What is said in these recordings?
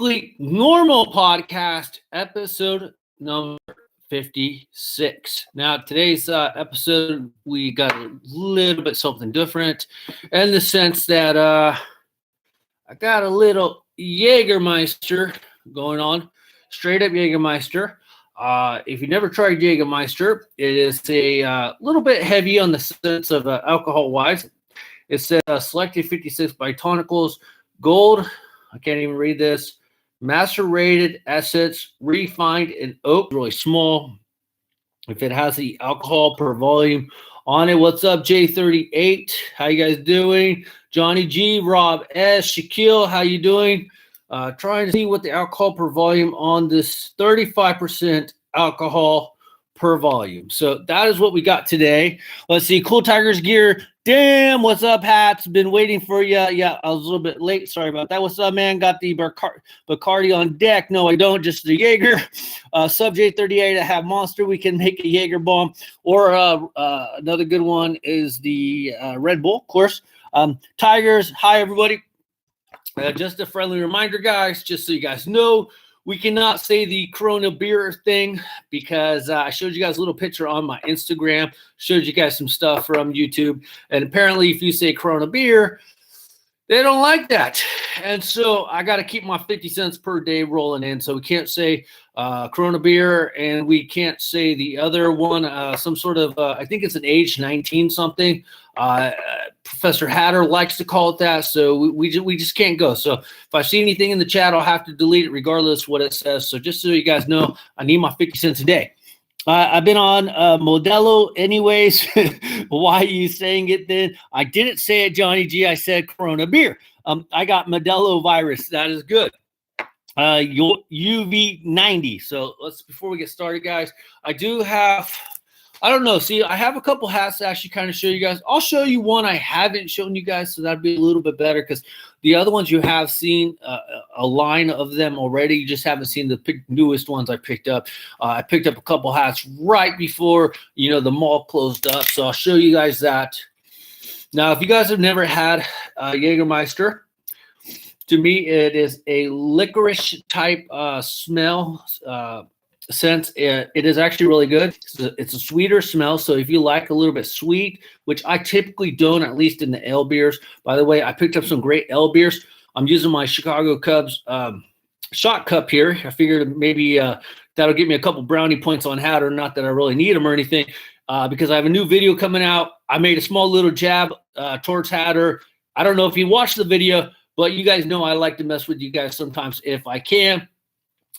Perfectly Normal Podcast, episode number 56. Now, today's episode, we got a little bit something different in the sense that I got a little Jägermeister going on, straight up Jägermeister. If you never tried Jägermeister, it is a little bit heavy on the sense of alcohol-wise. It says selected 56 botanicals, gold. I can't even read this. Macerated essence, refined in oak, really small. If it has the alcohol per volume on it. What's up, J38? How you guys doing? Johnny G, Rob S, Shaquille, how you doing? Trying to see what the alcohol per volume on this 35% alcohol per volume. So that is what we got today. Let's see. Cool Tigers gear. Damn, what's up, Hatz? Been waiting for you. Yeah, I was a little bit late. Sorry about that. What's up, man? Got the Bacardi on deck. No, I don't. Just the Jaeger. Sub J38, I have Monster. We can make a Jaeger bomb. Or another good one is the Red Bull, of course. Tigers, hi, everybody. Just a friendly reminder, guys, just so you guys know, we cannot say the Corona beer thing because I showed you guys a little picture on my Instagram, showed you guys some stuff from YouTube, and apparently if you say Corona beer, they don't like that. And so I got to keep my 50 cents per day rolling in, so we can't say Corona beer, and we can't say the other one, some sort of, I think it's an age 19 something. Professor Hatter likes to call it that, so we just can't go. So if I see anything in the chat, I'll have to delete it regardless what it says. So just so you guys know, I need my 50 cents a day. I've been on Modelo anyways. Why are you saying it then? I didn't say it, Johnny G. I said Corona beer. I got Modelo virus. That is good. UV90. So before we get started, guys, I do have, I don't know. See, I have a couple hats to actually kind of show you guys. I'll show you one I haven't shown you guys, so that'd be a little bit better because the other ones you have seen a line of them already. You just haven't seen the newest ones I picked up. I picked up a couple hats right before, the mall closed up. So I'll show you guys that. Now, if you guys have never had Jägermeister, to me, it is a licorice type smell. Sense it is actually really good. It's a sweeter smell, so if you like a little bit sweet, which I typically don't, at least in the ale beers. By the way, I picked up some great ale beers. I'm using my Chicago Cubs shot cup here. I figured maybe that'll give me a couple brownie points on Hatter. Not that I really need them or anything, because I have a new video coming out. I made a small little jab towards Hatter. I don't know if you watched the video, but you guys know I like to mess with you guys sometimes if I can.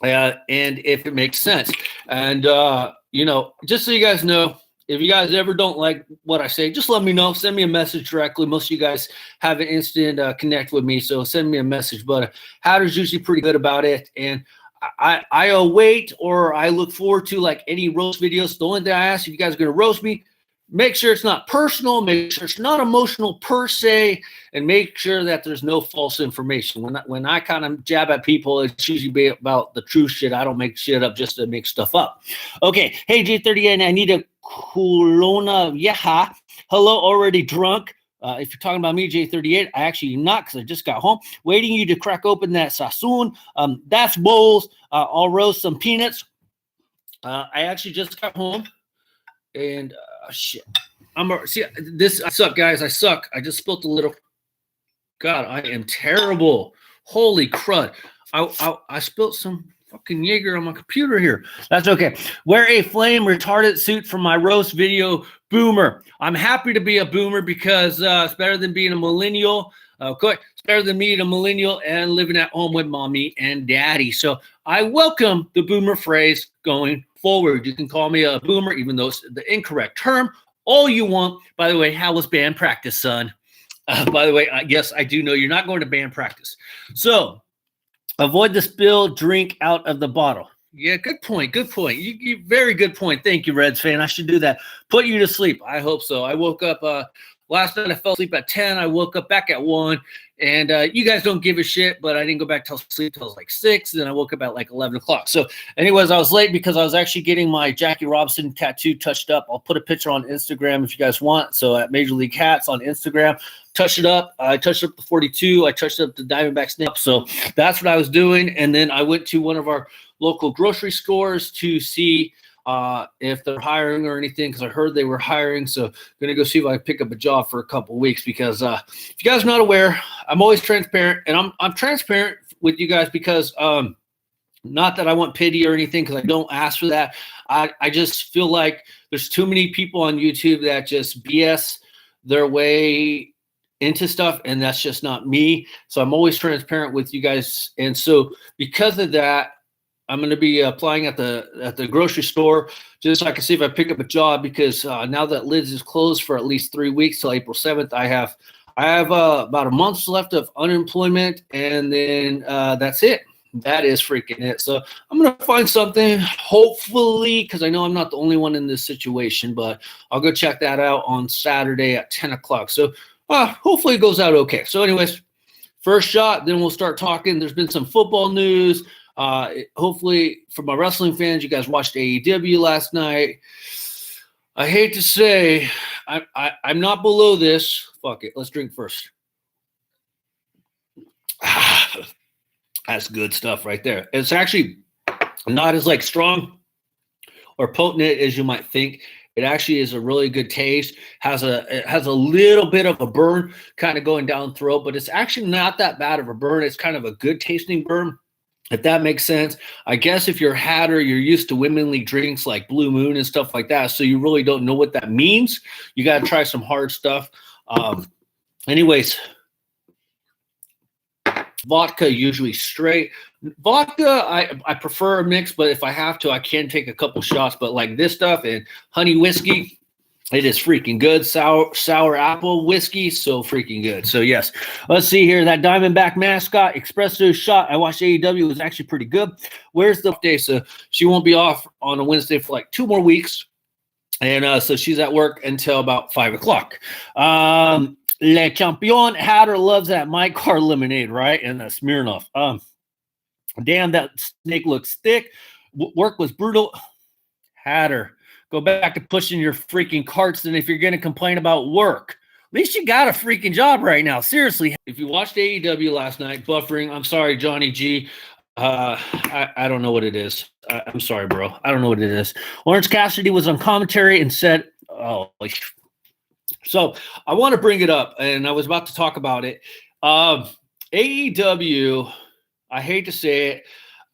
And if it makes sense. And, just so you guys know, if you guys ever don't like what I say, just let me know. Send me a message directly. Most of you guys have an instant connect with me, so send me a message. But Hatter's usually pretty good about it. And I await or I look forward to, like, any roast videos. The only thing I ask, if you guys are going to roast me, make sure it's not personal, make sure it's not emotional per se, and make sure that there's no false information. When I kind of jab at people, it's usually about the true shit. I don't make shit up just to make stuff up. Okay, hey, J38, I need a Kulona Vieja. Hello, already drunk. If you're talking about me, J38, I actually not because I just got home. Waiting you to crack open that Sassoon. That's bowls. I'll roast some peanuts. I actually just got home. And shit, this. I suck, guys. I suck. I just spilled a little. God, I am terrible. Holy crud! I spilled some fucking Jaeger on my computer here. That's okay. Wear a flame retardant suit for my roast video. Boomer. I'm happy to be a boomer because it's better than being a millennial. Okay, it's better than being a millennial and living at home with mommy and daddy. So I welcome the boomer phrase going forward. You can call me a boomer, even though it's the incorrect term. All you want. By the way, how was band practice, son? By the way, yes, I do know you're not going to band practice. So avoid the spill, drink out of the bottle. Yeah, good point. Good point. You very good point. Thank you, Reds fan. I should do that. Put you to sleep. I hope so. I woke up Last night I fell asleep at 10. I woke up back at 1. And you guys don't give a shit, but I didn't go back to sleep till like 6. And then I woke up at like 11 o'clock. So anyways, I was late because I was actually getting my Jackie Robinson tattoo touched up. I'll put a picture on Instagram if you guys want. So at Major League Hatz on Instagram, touched it up. I touched up the 42. I touched up the Diamondback snip. So that's what I was doing. And then I went to one of our local grocery stores to see if they're hiring or anything, because I heard they were hiring. So I'm going to go see if I can pick up a job for a couple of weeks, because if you guys are not aware, I'm always transparent, and I'm transparent with you guys because not that I want pity or anything, because I don't ask for that. I just feel like there's too many people on YouTube that just BS their way into stuff, and that's just not me. So I'm always transparent with you guys. And so because of that, I'm going to be applying at the grocery store just so I can see if I pick up a job, because now that Lids is closed for at least 3 weeks till April 7th, I have about a month left of unemployment, and then that's it. That is freaking it. So I'm going to find something, hopefully, because I know I'm not the only one in this situation, but I'll go check that out on Saturday at 10 o'clock. So hopefully it goes out okay. So anyways, first shot, then we'll start talking. There's been some football news. Hopefully for my wrestling fans, you guys watched AEW last night. I hate to say I'm not below this. Fuck it. Let's drink first. That's good stuff right there. It's actually not as like strong or potent as you might think. It actually is a really good taste. It has a little bit of a burn kind of going down throat, but it's actually not that bad of a burn. It's kind of a good tasting burn, if that makes sense. I guess if you're a hatter, you're used to womanly drinks like Blue Moon and stuff like that, so you really don't know what that means. You got to try some hard stuff. Anyways, vodka usually straight. Vodka, I prefer a mix, but if I have to, I can take a couple shots. But like this stuff and honey whiskey, it is freaking good. Sour apple whiskey, so freaking good. So yes, let's see here. That Diamondback mascot espresso shot I watched AEW was actually pretty good. Where's the day? So she won't be off on a Wednesday for like 2 more weeks, and so she's at work until about 5 o'clock. Le Champion Hatter loves that My Car lemonade, right? And that Smirnoff. Damn, that snake looks thick. Work was brutal. Hatter, go back to pushing your freaking carts. And if you're going to complain about work, at least you got a freaking job right now. Seriously. If you watched AEW last night, buffering, I'm sorry, Johnny G. I don't know what it is. I'm sorry, bro. I don't know what it is. Orange Cassidy was on commentary and said, so I want to bring it up, and I was about to talk about it. AEW, I hate to say it,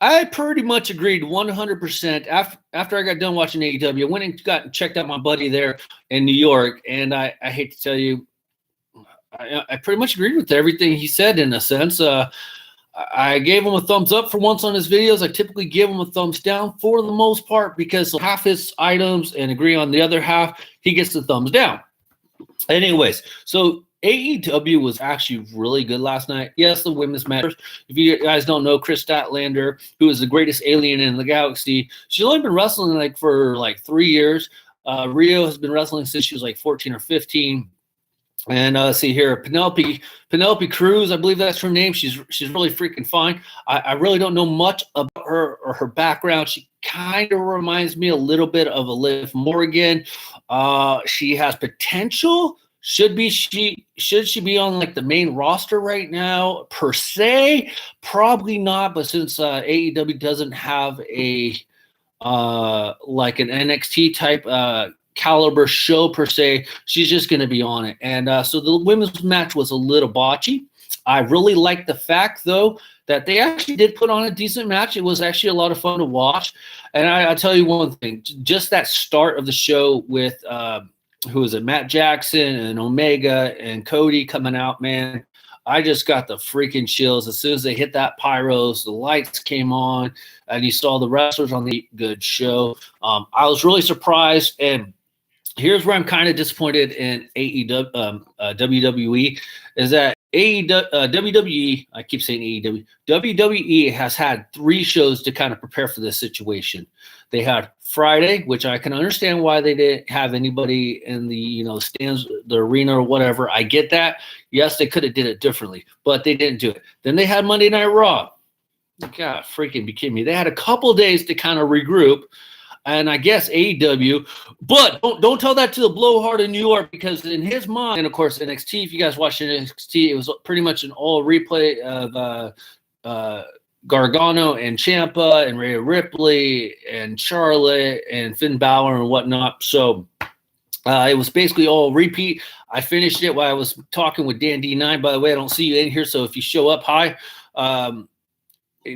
I pretty much agreed 100% after I got done watching AEW. I went and checked out my buddy there in New York, and I hate to tell you, I pretty much agreed with everything he said in a sense. I gave him a thumbs up for once on his videos. I typically give him a thumbs down for the most part, because half his items and agree on the other half, he gets the thumbs down. Anyways, so AEW was actually really good last night. Yes, the women's match. If you guys don't know, Chris Statlander, who is the greatest alien in the galaxy, she's only been wrestling for 3 years. Rio has been wrestling since she was like 14 or 15. And see here, Penelope Cruz, I believe that's her name. She's really freaking fine. I really don't know much about her or her background. She kind of reminds me a little bit of a Liv Morgan. She has potential. Should she be on like the main roster right now per se? Probably not. But since AEW doesn't have a like an NXT type caliber show per se, she's just going to be on it. And so the women's match was a little botchy. I really like the fact, though, that they actually did put on a decent match. It was actually a lot of fun to watch. And I'll tell you one thing, just that start of the show with who is it, Matt Jackson and Omega and Cody coming out, man, I just got the freaking chills. As soon as they hit that pyros, the lights came on, and you saw the wrestlers on the good show. I was really surprised, and here's where I'm kind of disappointed in WWE, is that WWE, I keep saying AEW, WWE has had 3 shows to kind of prepare for this situation. They had Friday, which I can understand why they didn't have anybody in the stands, the arena or whatever. I get that. Yes, they could have did it differently, but they didn't do it. Then they had Monday Night Raw. God, freaking be kidding me. They had a couple days to kind of regroup. And I guess AEW, but don't tell that to the blowhard in New York, because in his mind, and of course NXT, if you guys watched NXT, it was pretty much an all replay of Gargano and Ciampa and Rhea Ripley and Charlotte and Finn Balor and whatnot. So it was basically all repeat. I finished it while I was talking with Dan D9. By the way, I don't see you in here, so if you show up, hi.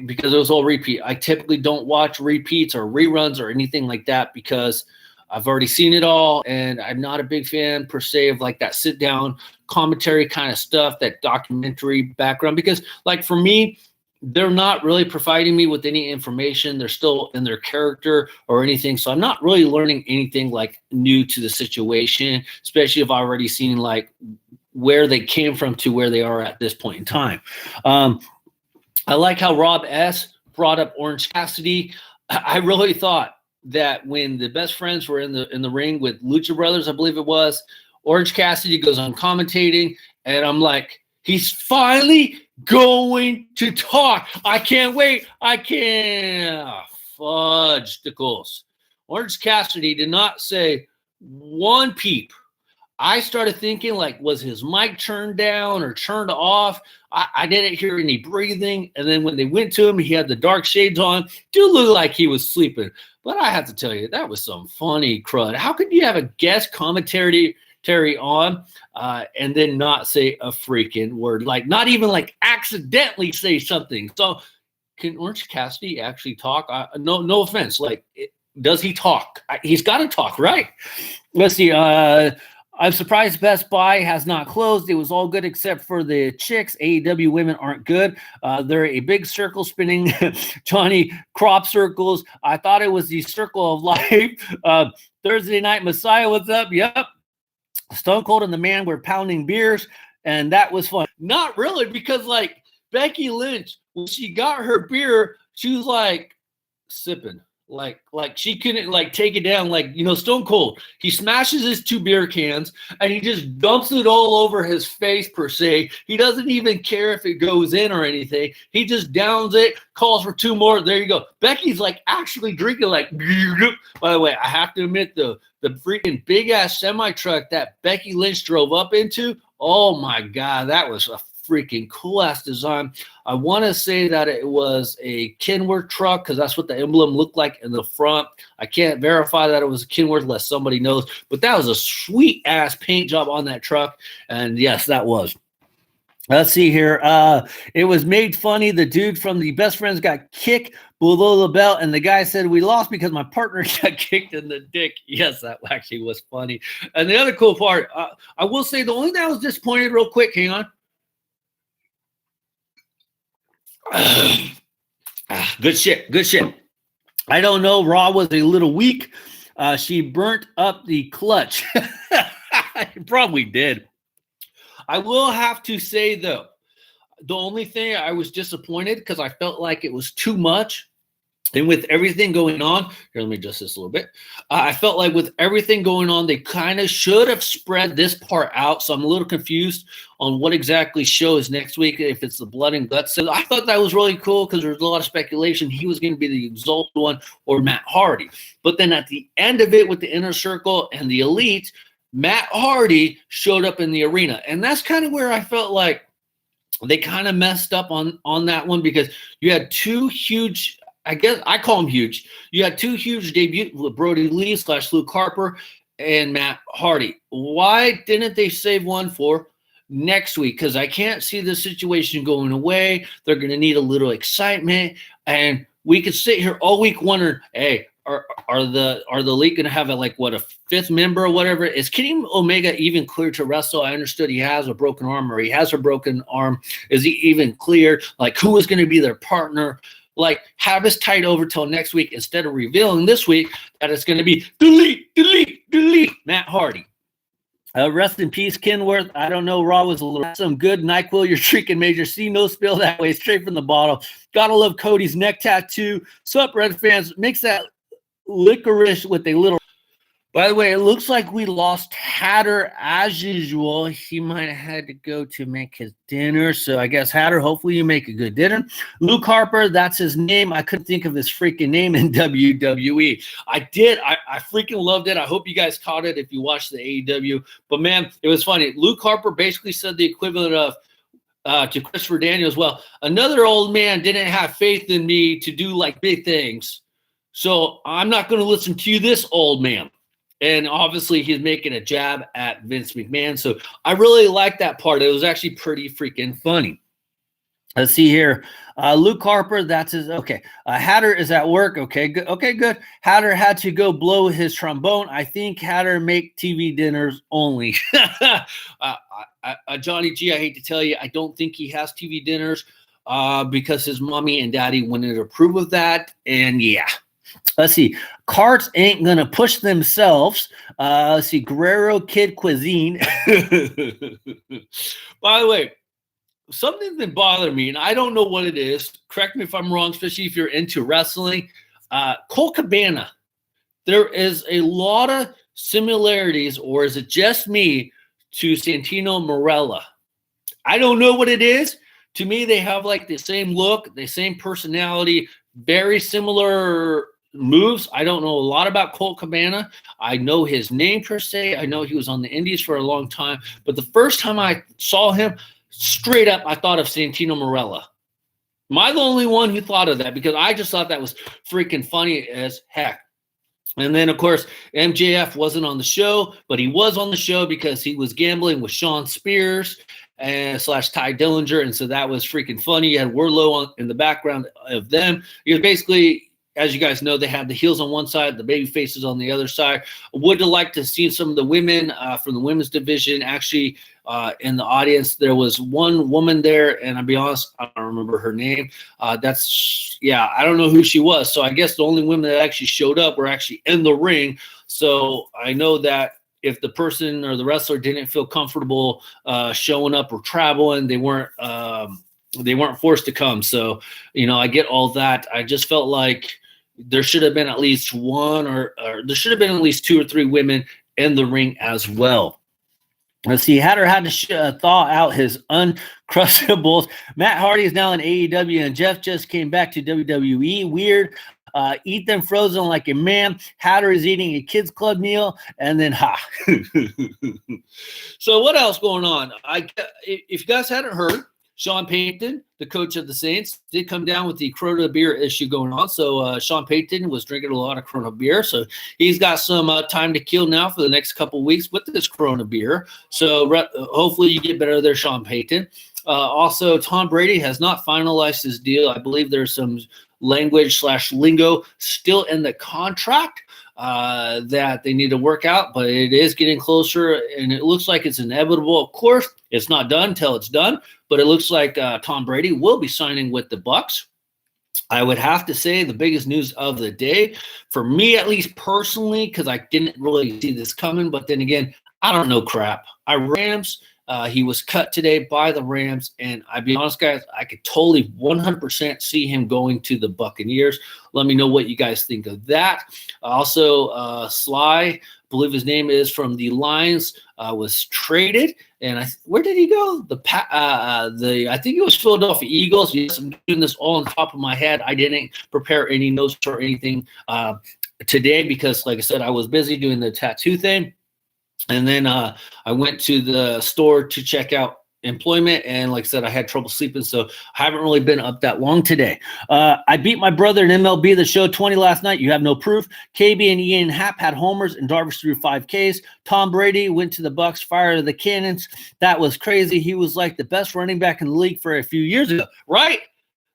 Because it was all repeat. I typically don't watch repeats or reruns or anything like that because I've already seen it all, and I'm not a big fan per se of like that sit down commentary kind of stuff, that documentary background, because like for me, they're not really providing me with any information. They're still in their character or anything. So I'm not really learning anything like new to the situation, especially if I've already seen like where they came from to where they are at this point in time. I like how Rob S. brought up Orange Cassidy. I really thought that when the Best Friends were in the ring with Lucha Brothers, I believe it was, Orange Cassidy goes on commentating, and I'm like, he's finally going to talk. I can't wait. I can't. Fudge-ticles. Orange Cassidy did not say one peep. I started thinking, like, was his mic turned down or turned off? I didn't hear any breathing. And then when they went to him, he had the dark shades on. Dude looked like he was sleeping. But I have to tell you, that was some funny crud. How could you have a guest commentary on and then not say a freaking word? Like, not even like accidentally say something. So can Orange Cassidy actually talk? No offense. Like, does he talk? He's got to talk, right? Let's see. I'm surprised Best Buy has not closed. It was all good except for the chicks. AEW women aren't good. They're a big circle spinning Johnny crop circles. I thought it was the circle of life. Thursday Night Messiah, what's up? Yep. Stone Cold and the Man were pounding beers, and that was fun. Not really, because like Becky Lynch, when she got her beer, she was like sipping. Like she couldn't like take it down. Like, Stone Cold, he smashes his 2 beer cans and he just dumps it all over his face per se. He doesn't even care if it goes in or anything. He just downs it, calls for 2 more. There you go. Becky's like actually drinking like. By the way, I have to admit the freaking big ass semi truck that Becky Lynch drove up into. Oh my God, that was a freaking cool ass design. I want to say that it was a Kenworth truck because that's what the emblem looked like in the front. I can't verify that it was a Kenworth unless somebody knows, but that was a sweet ass paint job on that truck. And yes, that was. Let's see here. It was made funny. The dude from the Best Friends got kicked below the belt, and the guy said, "We lost because my partner got kicked in the dick." Yes, that actually was funny. And the other cool part, I will say the only thing I was disappointed real quick, hang on. Good shit. I don't know. Raw was a little weak. She burnt up the clutch. Probably did. I will have to say, though, the only thing I was disappointed because I felt like it was too much. And with everything going on, here, let me adjust this a little bit. I felt like with everything going on, they kind of should have spread this part out. So I'm a little confused on what exactly show is next week, if it's the Blood and Guts. So I thought that was really cool because there's a lot of speculation he was going to be the Exalted One or Matt Hardy. But then at the end of it with the Inner Circle and the Elite, Matt Hardy showed up in the arena. And that's kind of where I felt like they kind of messed up on that one because you had 2 huge – I guess I call them huge. You had 2 huge debuts with Brody Lee / Luke Harper and Matt Hardy. Why didn't they save one for next week? Because I can't see the situation going away. They're going to need a little excitement. And we could sit here all week wondering, hey, are the Elite going to have a 5th member or whatever? Is Kenny Omega even cleared to wrestle? I understood he has a broken arm or he has a broken arm. Is he even cleared? Like, who is going to be their partner? Like, have us tied over till next week instead of revealing this week that it's going to be delete Matt Hardy. Rest in peace, Kenworth. I don't know. Raw was a little some good NyQuil. You're drinking Major C. No spill that way, straight from the bottle. Gotta love Cody's neck tattoo. Sup, Red fans? Mix that licorice with a little. By the way, it looks like we lost Hatter as usual. He might have had to go to make his dinner. So I guess, Hatter, hopefully you make a good dinner. Luke Harper, that's his name. I couldn't think of his freaking name in WWE. I did. I freaking loved it. I hope you guys caught it if you watched the AEW. But, man, it was funny. Luke Harper basically said the equivalent of to Christopher Daniels, well, another old man didn't have faith in me to do, like, big things. So I'm not going to listen to you, this old man. And obviously he's making a jab at Vince McMahon. So I really like that part. It was actually pretty freaking funny. Let's see here. Luke Harper, that's his. Okay. Hatter is at work. Okay, good. Okay, good. Hatter had to go blow his trombone. I think Hatter make TV dinners only. Johnny G, I hate to tell you, I don't think he has TV dinners because his mommy and daddy wouldn't approve of that. And yeah. Let's see. Carts ain't going to push themselves. Let's see. Guerrero Kid Cuisine. By the way, something that bothered me, and I don't know what it is. Correct me if I'm wrong, especially if you're into wrestling. Colt Cabana. There is a lot of similarities, or is it just me, to Santino Marella? I don't know what it is. To me, they have like the same look, the same personality, very similar moves. I don't know a lot about Colt Cabana. I know his name per se. I know he was on the Indies for a long time. But the first time I saw him, straight up, I thought of Santino Marella. Am I the only one who thought of that? Because I just thought that was freaking funny as heck. And then, of course, MJF wasn't on the show, but he was on the show because he was gambling with Sean Spears and / Ty Dillinger. And so that was freaking funny. You had Wardlow in the background of them. You're basically, as you guys know, they had the heels on one side, the baby faces on the other side. I would have liked to see some of the women from the women's division actually in the audience. There was one woman there, and I'll be honest, I don't remember her name. I don't know who she was. So I guess the only women that actually showed up were actually in the ring. So I know that if the person or the wrestler didn't feel comfortable showing up or traveling, they weren't forced to come. So, I get all that. I just felt like there should have been at least one or there should have been at least 2 or 3 women in the ring as well. Let's see. Hatter had to thaw out his uncrustables. Matt Hardy is now in AEW, and Jeff just came back to WWE. Weird. Eat them frozen like a man. Hatter is eating a kids club meal, and then So what else going on? If you guys hadn't heard, Sean Payton, the coach of the Saints, did come down with the Corona beer issue going on. So Sean Payton was drinking a lot of Corona beer. So he's got some time to kill now for the next couple of weeks with this Corona beer. So hopefully you get better there, Sean Payton. Also, Tom Brady has not finalized his deal. I believe there's some language / lingo still in the contract that they need to work out, but it is getting closer, and it looks like it's inevitable. Of course, it's not done until it's done, but it looks like Tom Brady will be signing with the Bucs. I would have to say the biggest news of the day, for me at least personally, because I didn't really see this coming, but then again, I don't know crap. Rams. He was cut today by the Rams, and I'll be honest, guys, I could totally 100% see him going to the Buccaneers. Let me know what you guys think of that. Also, Sly, I believe his name is, from the Lions, was traded, and where did he go? I think it was Philadelphia Eagles. Yes, I'm doing this all on top of my head. I didn't prepare any notes or anything today because, like I said, I was busy doing the tattoo thing. And then I went to the store to check out employment. And like I said, I had trouble sleeping, so I haven't really been up that long today. I beat my brother in MLB The Show 20 last night. You have no proof. KB and Ian Happ had homers, and Darvish threw 5 Ks. Tom Brady went to the Bucs, fired the cannons. That was crazy. He was like the best running back in the league for a few years ago, right?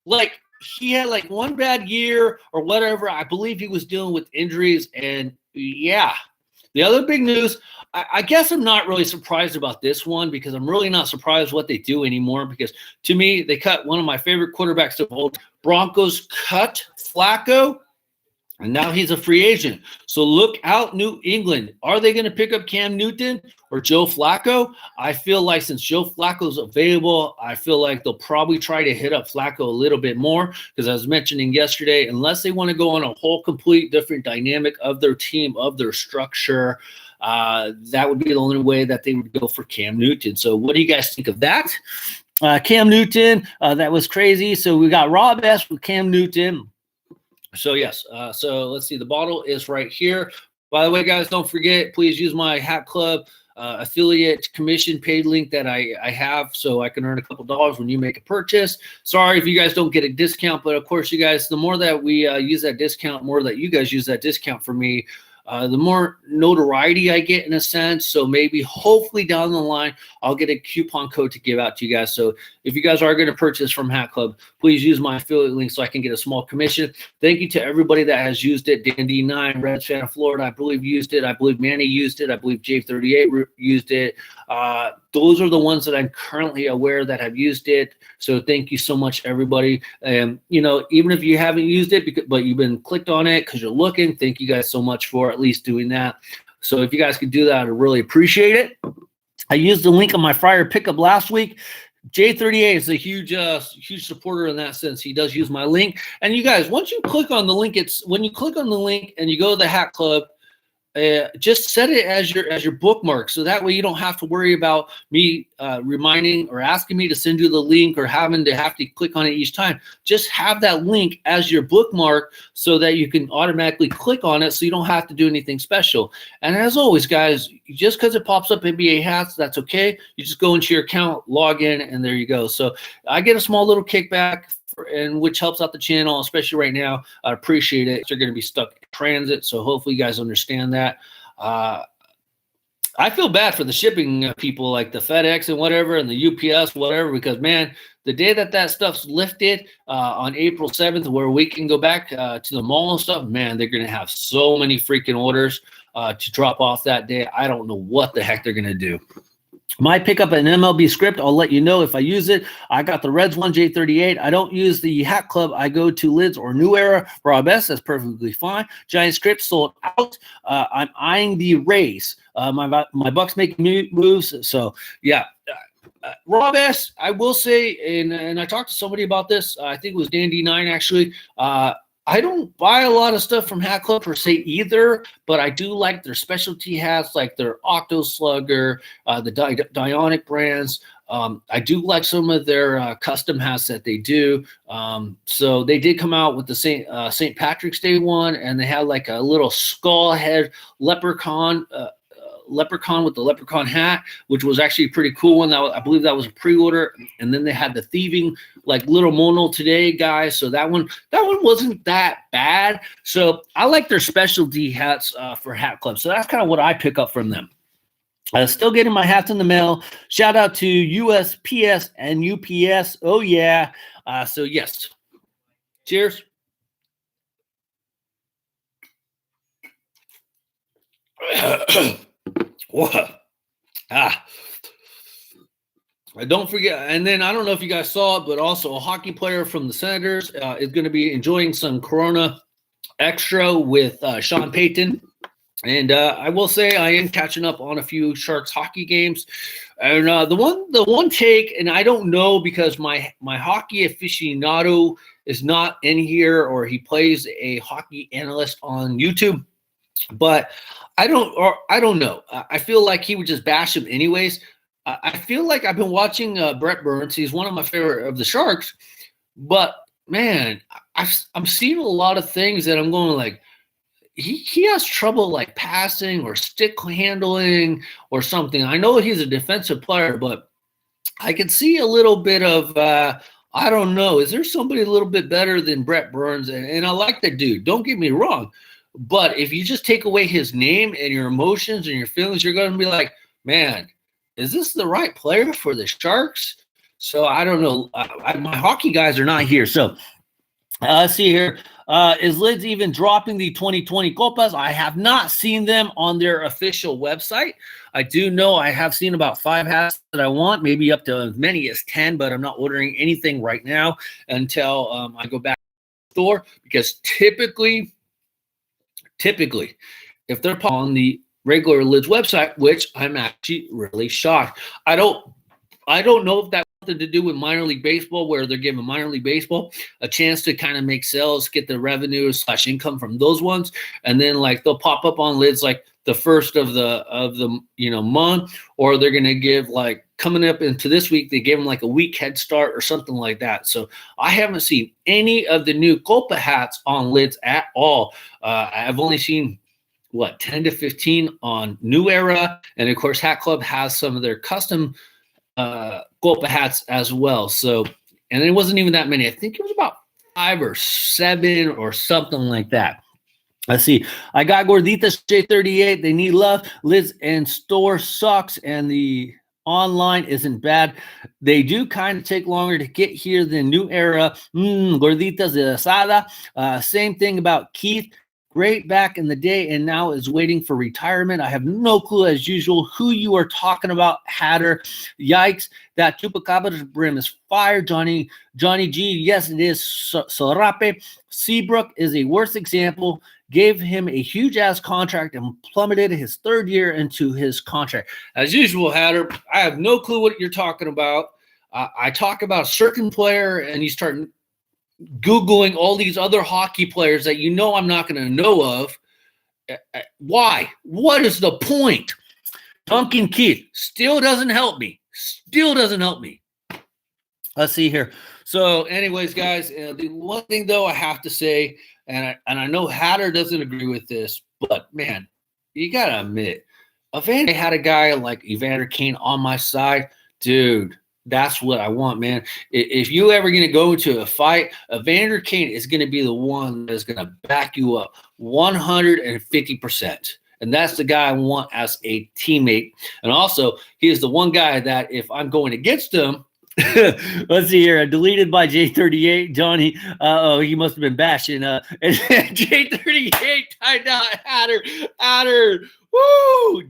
Like, he had like one bad year or whatever. I believe he was dealing with injuries, and yeah. The other big news, I guess I'm not really surprised about this one because I'm really not surprised what they do anymore because to me, they cut one of my favorite quarterbacks of old. Broncos cut Flacco. And now he's a free agent. So look out, New England. Are they going to pick up Cam Newton or Joe Flacco? I feel like since Joe Flacco's available, I feel like they'll probably try to hit up Flacco a little bit more because I was mentioning yesterday, unless they want to go on a whole complete different dynamic of their team, of their structure, that would be the only way that they would go for Cam Newton. So what do you guys think of that? Cam Newton, that was crazy. So we got Rob S. with Cam Newton. So yes, so let's see. The bottle is right here. By the way, guys, don't forget, please use my Hat Club affiliate commission paid link that I have so I can earn a couple dollars when you make a purchase. Sorry if you guys don't get a discount, but of course, you guys, the more that we use that discount, more that you guys use that discount for me, the more notoriety I get in a sense. So maybe hopefully down the line, I'll get a coupon code to give out to you guys. So if you guys are going to purchase from Hat Club, please use my affiliate link so I can get a small commission. Thank you to everybody that has used it. Dan D9, Reds fan of Florida, I believe used it. I believe Manny used it. I believe J38 used it. Those are the ones that I'm currently aware that have used it. So thank you so much, everybody. And, you know, even if you haven't used it, but you've been clicked on it because you're looking, thank you guys so much for at least doing that. So if you guys could do that, I'd really appreciate it. I used the link on my Friar pickup last week. J38 is a huge supporter in that sense. He does use my link. And you guys, once you click on the link, when you click on the link and you go to the Hat Club, just set it as your bookmark, so that way you don't have to worry about me reminding or asking me to send you the link or having to click on it each time. Just have that link as your bookmark so that you can automatically click on it, so you don't have to do anything special. And as always, guys, just because it pops up NBA hats, that's okay. You just go into your account, log in, and there you go. So I get a small little kickback, and which helps out the channel, especially right now. I appreciate it. They're going to be stuck in transit, so hopefully you guys understand that. I feel bad for the shipping people like the FedEx and whatever, and the UPS, whatever, because, man, the day that stuff's lifted on April 7th, where we can go back to the mall and stuff, man, they're going to have so many freaking orders to drop off that day. I don't know what the heck they're going to do. Might pick up an MLB script. I'll let you know if I use it. I got the Reds one, J38. I don't use the Hat Club. I go to Lids or New Era. Rob S. That's perfectly fine. Giant script sold out. I'm eyeing the Rays. My Bucks making moves. So, yeah. Rob S., I will say, and I talked to somebody about this. I think it was Dan D9, actually. I don't buy a lot of stuff from Hat Club per se either, but I do like their specialty hats, like their Octo Slugger, the Dionic brands. I do like some of their custom hats that they do. So they did come out with the St. Patrick's Day one, and they had like a little skull head leprechaun with the leprechaun hat, which was actually a pretty cool one. I believe that was a pre-order. And then they had the thieving, like little Mono Today guys. So that one wasn't that bad. So I like their specialty hats for Hat Club. So that's kind of what I pick up from them. Still getting my hats in the mail. Shout out to USPS and UPS. Oh yeah. So yes. Cheers. Don't forget, and then I don't know if you guys saw it, but also a hockey player from the Senators is going to be enjoying some Corona Extra with Sean Payton. And I will say I am catching up on a few Sharks hockey games. And the one take, and I don't know because my hockey aficionado is not in here, or he plays a hockey analyst on YouTube. But I don't know. I feel like he would just bash him anyways. I feel like I've been watching Brett Burns. He's one of my favorite of the Sharks. But, man, I'm seeing a lot of things that I'm going like, he has trouble like passing or stick handling or something. I know he's a defensive player, but I can see a little bit of I don't know. Is there somebody a little bit better than Brett Burns? And I like that dude. Don't get me wrong. But if you just take away his name and your emotions and your feelings, you're going to be like, man, is this the right player for the Sharks? So I don't know. My hockey guys are not here. So let's see here. Is Lids even dropping the 2020 Copas? I have not seen them on their official website. I do know I have seen about 5 hats that I want, maybe up to as many as 10, but I'm not ordering anything right now until I go back to the store, because typically typically, if they're on the regular Lids website, which I'm actually really shocked. I don't know if that's something to do with minor league baseball, where they're giving minor league baseball a chance to kind of make sales, get the revenue / income from those ones, and then like they'll pop up on Lids like the first of the month, or they're gonna give like coming up into this week, they gave them like a week head start or something like that. So I haven't seen any of the new Copa hats on Lids at all. I've only seen 10 to 15 on New Era, and of course Hat Club has some of their custom Copa hats as well. So, and it wasn't even that many. I think it was about 5 or 7 or something like that. Let's see. I got Gorditas J38. They need love. Lids and store sucks, and the online isn't bad. They do kind of take longer to get here than New Era. Gorditas de Asada. Same thing about Keith. Great back in the day and now is waiting for retirement. I have no clue, as usual, who you are talking about, Hatter. Yikes. That Chupacabra brim is fire. Johnny G. Yes, it is. Sarape. Seabrook is a worse example. Gave him a huge-ass contract and plummeted his 3rd year into his contract. As usual, Hatter, I have no clue what you're talking about. I talk about a certain player, and you start Googling all these other hockey players that you know I'm not going to know of. Why? What is the point? Duncan Keith still doesn't help me. Still doesn't help me. Let's see here. So anyways, guys, the one thing, though, I have to say, and I know Hatter doesn't agree with this, but, man, you got to admit, if I had a guy like Evander Kane on my side, dude, that's what I want, man. If you ever going to go into a fight, Evander Kane is going to be the one that is going to back you up 150%. And that's the guy I want as a teammate. And also, he is the one guy that if I'm going against him, let's see here. Deleted by J38. Johnny. He must have been bashing. And J38 tied out Hatter. Woo!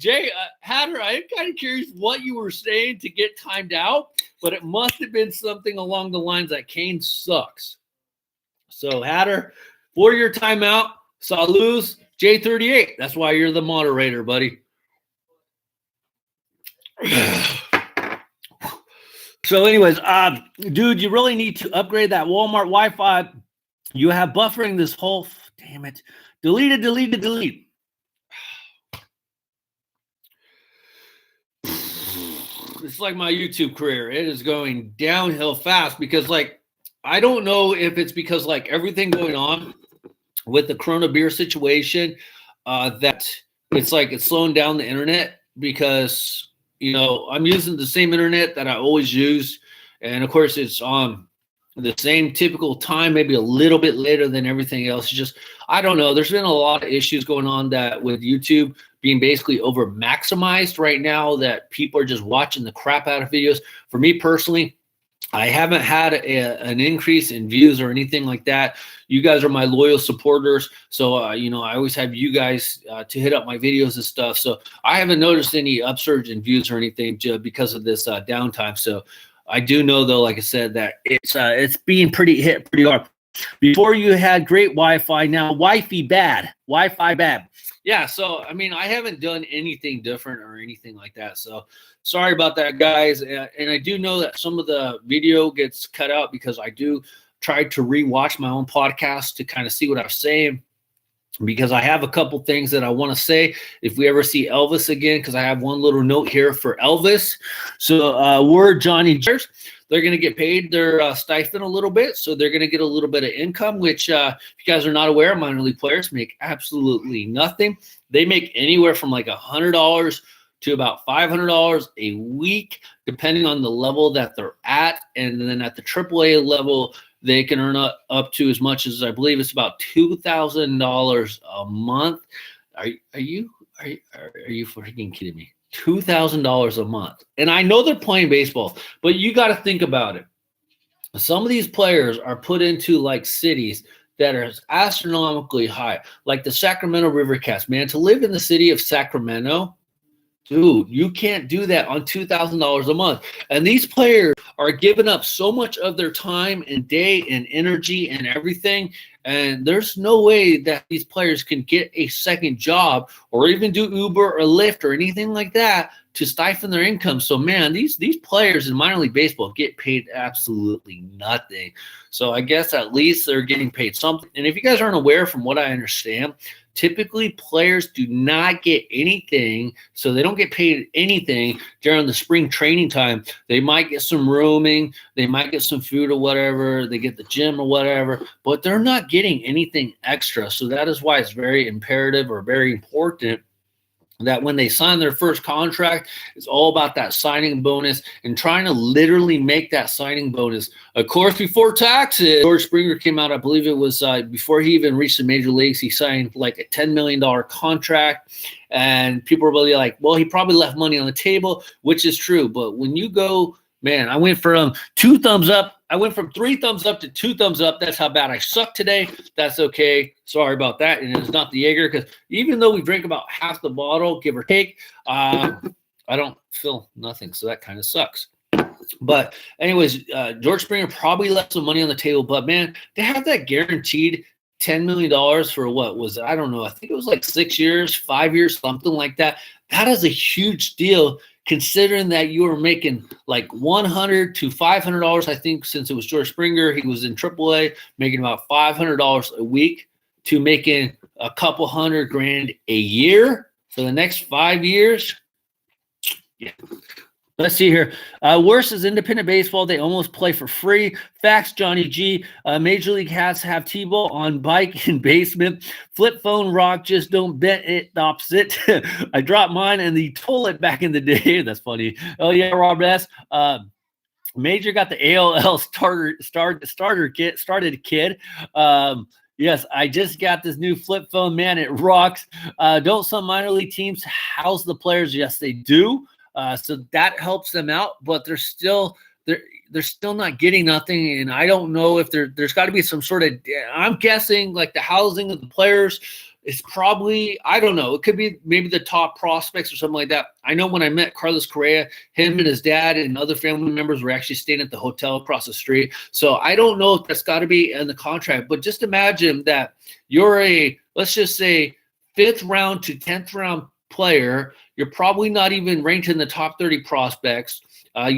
Hatter, I'm kind of curious what you were saying to get timed out, but it must have been something along the lines that Kane sucks. So, Hatter, for your timeout, salus, J38. That's why you're the moderator, buddy. So anyways, dude, you really need to upgrade that Walmart Wi-Fi. You have buffering this whole, damn it. Delete. It's like my YouTube career. It is going downhill fast because, like, I don't know if it's because, like, everything going on with the Corona beer situation, that it's like it's slowing down the internet because, you know, I'm using the same internet that I always use. And, of course, it's on the same typical time, maybe a little bit later than everything else. It's just, I don't know. There's been a lot of issues going on that with YouTube being basically over maximized right now, that people are just watching the crap out of videos. For me personally, I haven't had an increase in views or anything like that. You guys are my loyal supporters. So, you know, I always have you guys to hit up my videos and stuff. So I haven't noticed any upsurge in views or anything because of this downtime. So I do know, though, like I said, that it's being hit pretty hard. Before you had great Wi-Fi, now Wi-Fi bad. Yeah, so, I mean, I haven't done anything different or anything like that. So sorry about that, guys. And I do know that some of the video gets cut out because I do try to rewatch my own podcast to kind of see what I was saying, because I have a couple things that I want to say if we ever see Elvis again, because I have one little note here for Elvis. So we're Johnny Jers. They're going to get paid their stipend a little bit, so they're going to get a little bit of income, which if you guys are not aware, minor league players make absolutely nothing. They make anywhere from like $100 to about $500 a week, depending on the level that they're at. And then at the AAA level, they can earn up to as much as, I believe it's about $2,000 a month. Are you freaking kidding me? $2,000 a month. And I know they're playing baseball, but you got to think about it. Some of these players are put into like cities that are astronomically high, like the Sacramento River Cats. Man, to live in the city of Sacramento, dude, you can't do that on $2,000 a month. And these players are giving up so much of their time and day and energy and everything. And there's no way that these players can get a second job or even do Uber or Lyft or anything like that to stifle their income. So, man, these players in minor league baseball get paid absolutely nothing. So I guess at least they're getting paid something. And if you guys aren't aware, from what I understand, typically players do not get anything, so they don't get paid anything during the spring training time. They might get some rooming, they might get some food or whatever, they get the gym or whatever, but they're not getting anything extra. So that is why it's very imperative or very important that when they sign their first contract, it's all about that signing bonus and trying to literally make that signing bonus, of course, before taxes. George Springer came out, I believe it was before he even reached the major leagues, he signed like a $10 million contract. And people were really like, well, he probably left money on the table, which is true. But when you go, man, I went from 2 thumbs up. I went from 3 thumbs up to 2 thumbs up. That's how bad I suck today. That's okay. Sorry about that. And it's not the Jaeger, because even though we drink about half the bottle, give or take, I don't feel nothing. So that kind of sucks. But anyways, George Springer probably left some money on the table. But, man, they have that guaranteed $10 million for what was, I don't know, I think it was like 6 years, 5 years, something like that. That is a huge deal, considering that you were making like $100 to $500, I think, since it was George Springer. He was in AAA, making about $500 a week, to making a couple $100,000 a year for the next 5 years. Yeah. Let's see here. Worst is independent baseball. They almost play for free. Facts, Johnny G. Major League Hats have T-ball on bike in basement. Flip phone rock, just don't bet it opposite. I dropped mine in the toilet back in the day. That's funny. Oh, yeah, Rob S. Major got the AOL started kid. Yes, I just got this new flip phone. Man, it rocks. Don't some minor league teams house the players? Yes, they do. So that helps them out, but they're still not getting nothing. And I don't know if there's got to be some sort of, I'm guessing like the housing of the players is probably, I don't know, it could be maybe the top prospects or something like that. I know when I met Carlos Correa, him and his dad and other family members were actually staying at the hotel across the street. So I don't know if that's got to be in the contract, but just imagine that you're let's just say 5th round to 10th round player. You're probably not even ranked in the top 30 prospects. But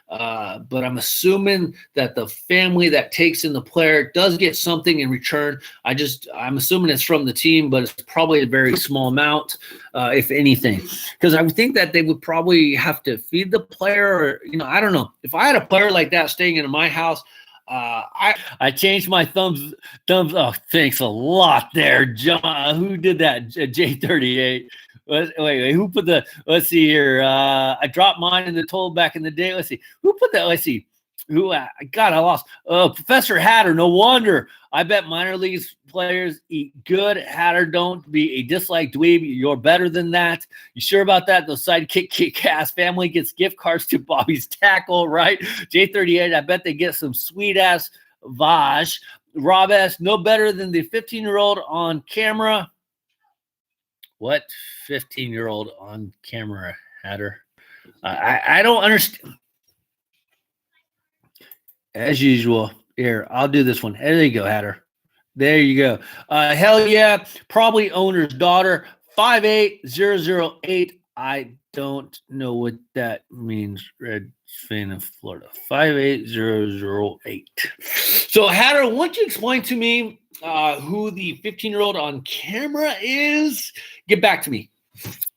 I'm assuming that the family that takes in the player does get something in return. I'm assuming it's from the team, but it's probably a very small amount, if anything. Because I would think that they would probably have to feed the player, or, I don't know. If I had a player like that staying in my house, I changed my thumbs. Oh, thanks a lot there, John. Who did that? J38. Wait, who put let's see here. I dropped mine in the toilet back in the day. Let's see. Who put that? Let's see. God, I lost. Professor Hatter. No wonder. I bet minor league players eat good. Hatter, don't be a disliked dweeb. You're better than that. You sure about that? The sidekick kick-ass family gets gift cards to Bobby's Tackle, right? J38, I bet they get some sweet-ass Vaj. Rob S, no better than the 15-year-old on camera. What 15-year-old on camera, Hatter? I don't understand. As usual, here, I'll do this one. There you go, Hatter. There you go. Hell yeah. Probably owner's daughter, 58008. I don't know what that means. Red fan of Florida, 58008. So, Hatter, why don't you explain to me who the 15-year-old on camera is? Get back to me.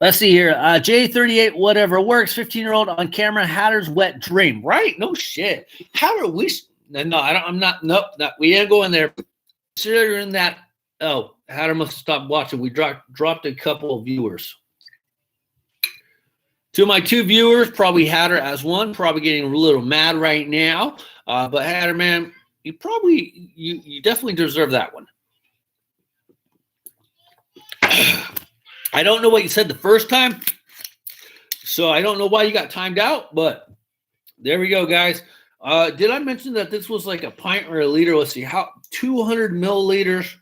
Let's see here. J38, whatever works. 15-year-old on camera. Hatter's wet dream. Right? No shit. Hatter, I'm not. Nope. We ain't going there. Considering that. Oh, Hatter must have stopped watching. We dropped a couple of viewers. To my 2 viewers, probably Hatter as one, probably getting a little mad right now. But Hatter, man, you definitely deserve that one. I don't know what you said the first time, so I don't know why you got timed out, but there we go, guys. Did I mention that this was like a pint or a liter? Let's see, 200 milliliters.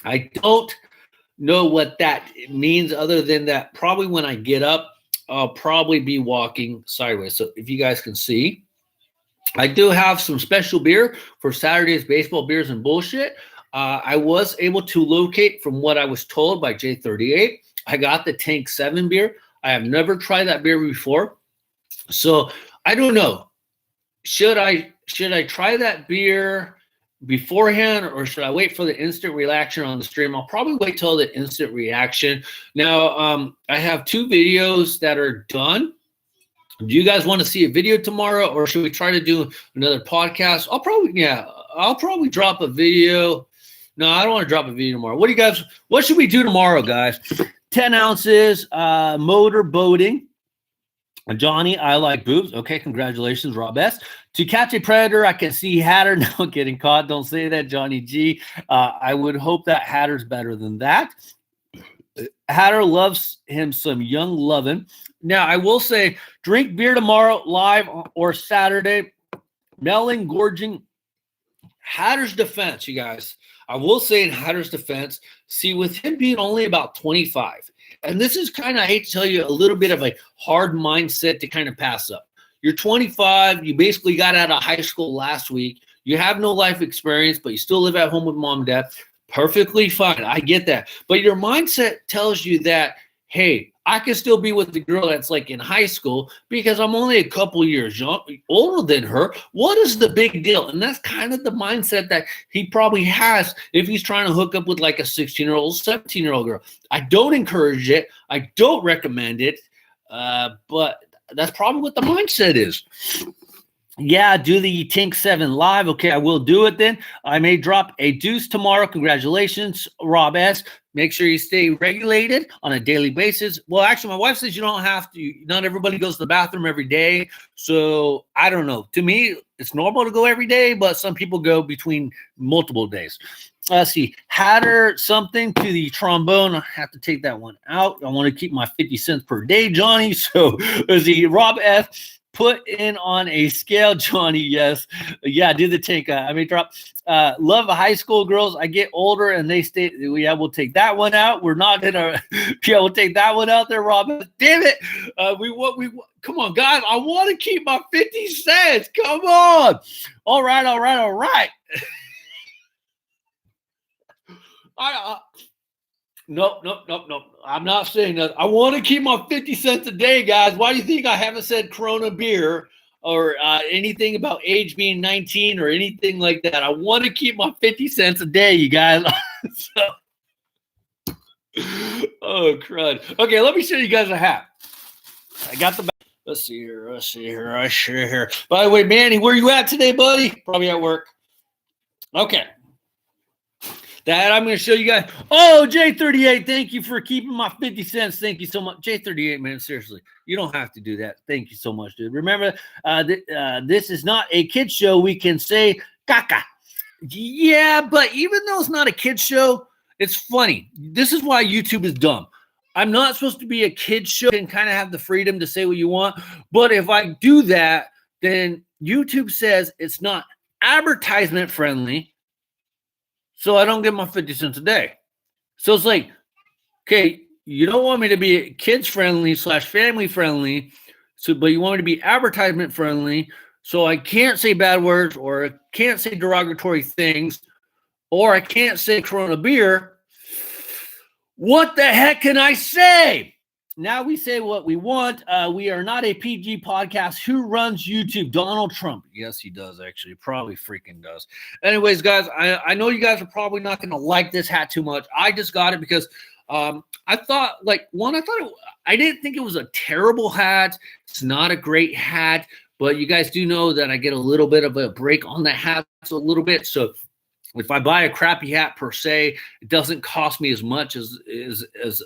I don't know what that means, other than that probably when I get up, I'll probably be walking sideways. So if you guys can see, I do have some special beer for Saturday's Baseball Beers and Bullshit. I was able to locate, from what I was told by J38, I got the Tank 7 beer. I have never tried that beer before. So I don't know. Should I try that beer beforehand, or should I wait for the instant reaction on the stream? I'll probably wait till the instant reaction. Now, I have 2 videos that are done. Do you guys want to see a video tomorrow, or should we try to do another podcast? I'll probably drop a video. No, I don't want to drop a video tomorrow. What should we do tomorrow, guys? 10 ounces, motor boating. Johnny, I like boobs. Okay, congratulations, Rob S. To catch a predator, I can see Hatter now getting caught. Don't say that, Johnny G. I would hope that Hatter's better than that. Hatter loves him some young lovin'. Now, I will say, drink beer tomorrow live or Saturday. Melon gorging. Hatter's defense, you guys. I will say in Hatter's defense, see, with him being only about 25, and this is kind of, I hate to tell you, a little bit of a hard mindset to kind of pass up. You're 25. You basically got out of high school last week. You have no life experience, but you still live at home with mom and dad. Perfectly fine. I get that. But your mindset tells you that, hey, I can still be with the girl that's like in high school because I'm only a couple years older than her. What is the big deal? And that's kind of the mindset that he probably has if he's trying to hook up with like a 16-year-old, 17-year-old girl. I don't encourage it. I don't recommend it. But that's probably what the mindset is. Yeah, do the Tank 7 live. Okay, I will do it then. I may drop a deuce tomorrow. Congratulations, Rob S. Make sure you stay regulated on a daily basis. Well, actually, my wife says you don't have to. Not everybody goes to the bathroom every day. So I don't know. To me, it's normal to go every day, but some people go between multiple days. Let's see. Hatter something to the trombone. I have to take that one out. I want to keep my 50 cents per day, Johnny. So let's see. Rob F. Put in on a scale, Johnny. Yes. Yeah, do the Tank. I may drop. Love high school girls. I get older and they stay. Yeah, we'll take that one out. We're not going to. Yeah, we'll take that one out there, Robin. Damn it. Come on, guys. I want to keep my 50 cents. Come on. All right. Nope. I'm not saying that. I want to keep my 50 cents a day, guys. Why do you think I haven't said Corona beer or anything about age being 19 or anything like that? I want to keep my 50 cents a day, you guys. Oh, crud. Okay, let me show you guys a hat. I got the. Let's see here. By the way, Manny, where you at today, buddy? Probably at work. Okay. That I'm going to show you guys. Oh, J38, thank you for keeping my 50 cents. Thank you so much. J38, man, seriously, you don't have to do that. Thank you so much, dude. Remember, this is not a kid's show. We can say caca. Yeah, but even though it's not a kid's show, it's funny. This is why YouTube is dumb. I'm not supposed to be a kid's show and kind of have the freedom to say what you want. But if I do that, then YouTube says it's not advertisement friendly. So I don't get my 50 cents a day. So it's like, okay, you don't want me to be kids friendly / family friendly, but you want me to be advertisement friendly. So I can't say bad words, or I can't say derogatory things, or I can't say Corona beer. What the heck can I say? Now we say what we want. We are not a PG podcast. Who runs YouTube? Donald Trump. Yes, he does, actually. Probably freaking does. Anyways, guys, I know you guys are probably not going to like this hat too much. I just got it because I didn't think it was a terrible hat. It's not a great hat, but you guys do know that I get a little bit of a break on the hat a little bit. So if I buy a crappy hat per se, it doesn't cost me as much as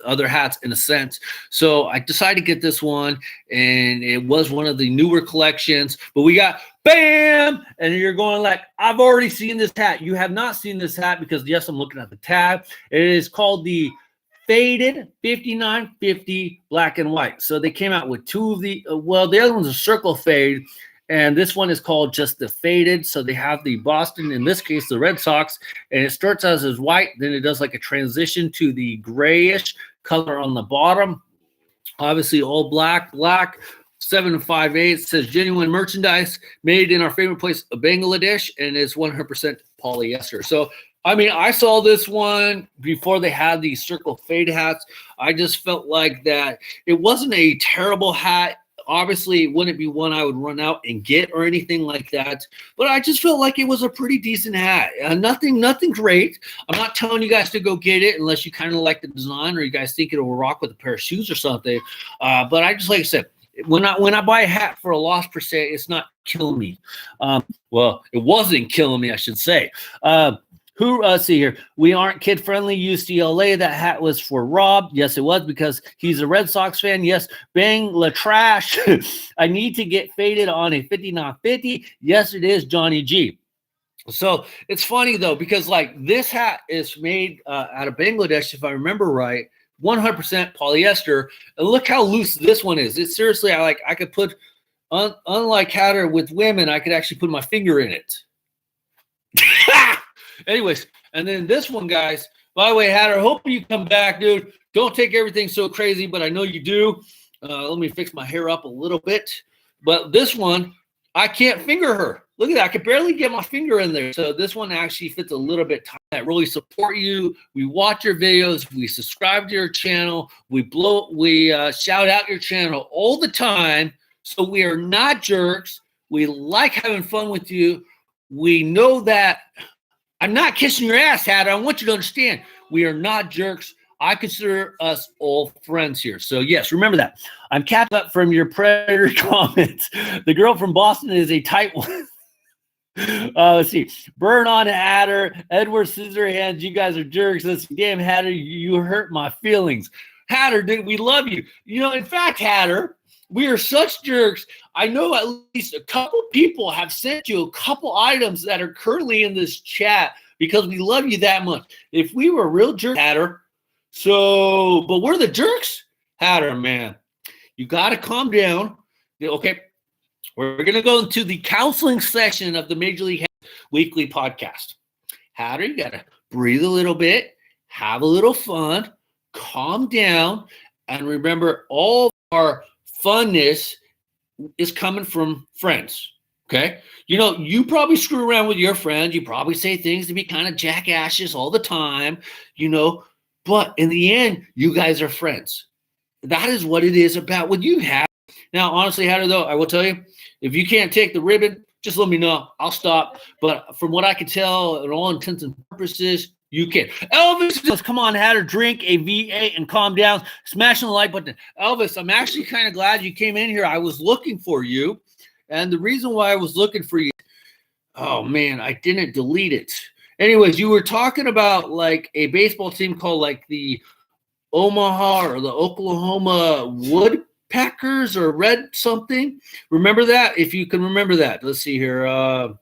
other hats in a sense. So I decided to get this one, and it was one of the newer collections. But we got bam, and you're going like, I've already seen this hat. You have not seen this hat because yes, I'm looking at the tab. It is called the Faded 5950 black and white. So they came out with two of the. The other one's a circle fade. And this one is called just the Faded. So they have the Boston, in this case, the Red Sox, and it starts out as white. Then it does like a transition to the grayish color on the bottom. Obviously, all black, 7 5/8. Says genuine merchandise made in our favorite place of Bangladesh, and it's 100% polyester. So I mean, I saw this one before they had these circle fade hats. I just felt like that it wasn't a terrible hat. Obviously, it wouldn't be one I would run out and get or anything like that. But I just felt like it was a pretty decent hat. Nothing great. I'm not telling you guys to go get it unless you kind of like the design or you guys think it will rock with a pair of shoes or something. But I just, like I said, when I buy a hat for a loss per se, it's not killing me. Well, it wasn't killing me, I should say. Let's see here. We aren't kid friendly. UCLA. That hat was for Rob. Yes, it was because he's a Red Sox fan. Yes, bang la trash. I need to get faded on a 50-50. Yes, it is Johnny G. So it's funny though because like this hat is made out of Bangladesh, if I remember right, 100% polyester. And look how loose this one is. It's seriously, I could put, unlike Hatter with women, I could actually put my finger in it. Anyways, and then this one, guys, by the way, Hatter, hope you come back, dude. Don't take everything so crazy, but I know you do. Let me fix my hair up a little bit. But this one, I can't finger her. Look at that. I can barely get my finger in there. So this one actually fits a little bit tight. I really support you. We watch your videos. We subscribe to your channel. We shout out your channel all the time. So we are not jerks. We like having fun with you. We know that I'm not kissing your ass, Hatter. I want you to understand we are not jerks. I consider us all friends here. So, yes, remember that. I'm capped up from your Predator comments. The girl from Boston is a tight one. Let's see. Burn on Hatter. Edward Scissorhands. You guys are jerks. Let's see. Damn, Hatter, you hurt my feelings. Hatter, dude, we love you. You know, in fact, Hatter, we are such jerks. I know at least a couple people have sent you a couple items that are currently in this chat because we love you that much. If we were real jerks, Hatter, but we're the jerks? Hatter, man, you got to calm down. Okay, we're going to go into the counseling section of the Major League Weekly podcast. Hatter, you got to breathe a little bit, have a little fun, calm down, and remember all our funness is coming from friends, okay? You know, you probably screw around with your friends. You probably say things to be kind of jackasses all the time, you know, but in the end, you guys are friends. That is what it is about what you have. Now, honestly, Hatter, though, I will tell you, if you can't take the ribbon, just let me know. I'll stop. But from what I can tell, in all intents and purposes, you can. Elvis says, come on, Hatter, drink a V8 and calm down. Smashing the like button. Elvis, I'm actually kind of glad you came in here. I was looking for you. And the reason why I was looking for you, oh, man, I didn't delete it. Anyways, you were talking about like a baseball team called like the Omaha or the Oklahoma Woodpeckers or Red something. Remember that? If you can remember that. Let's see here.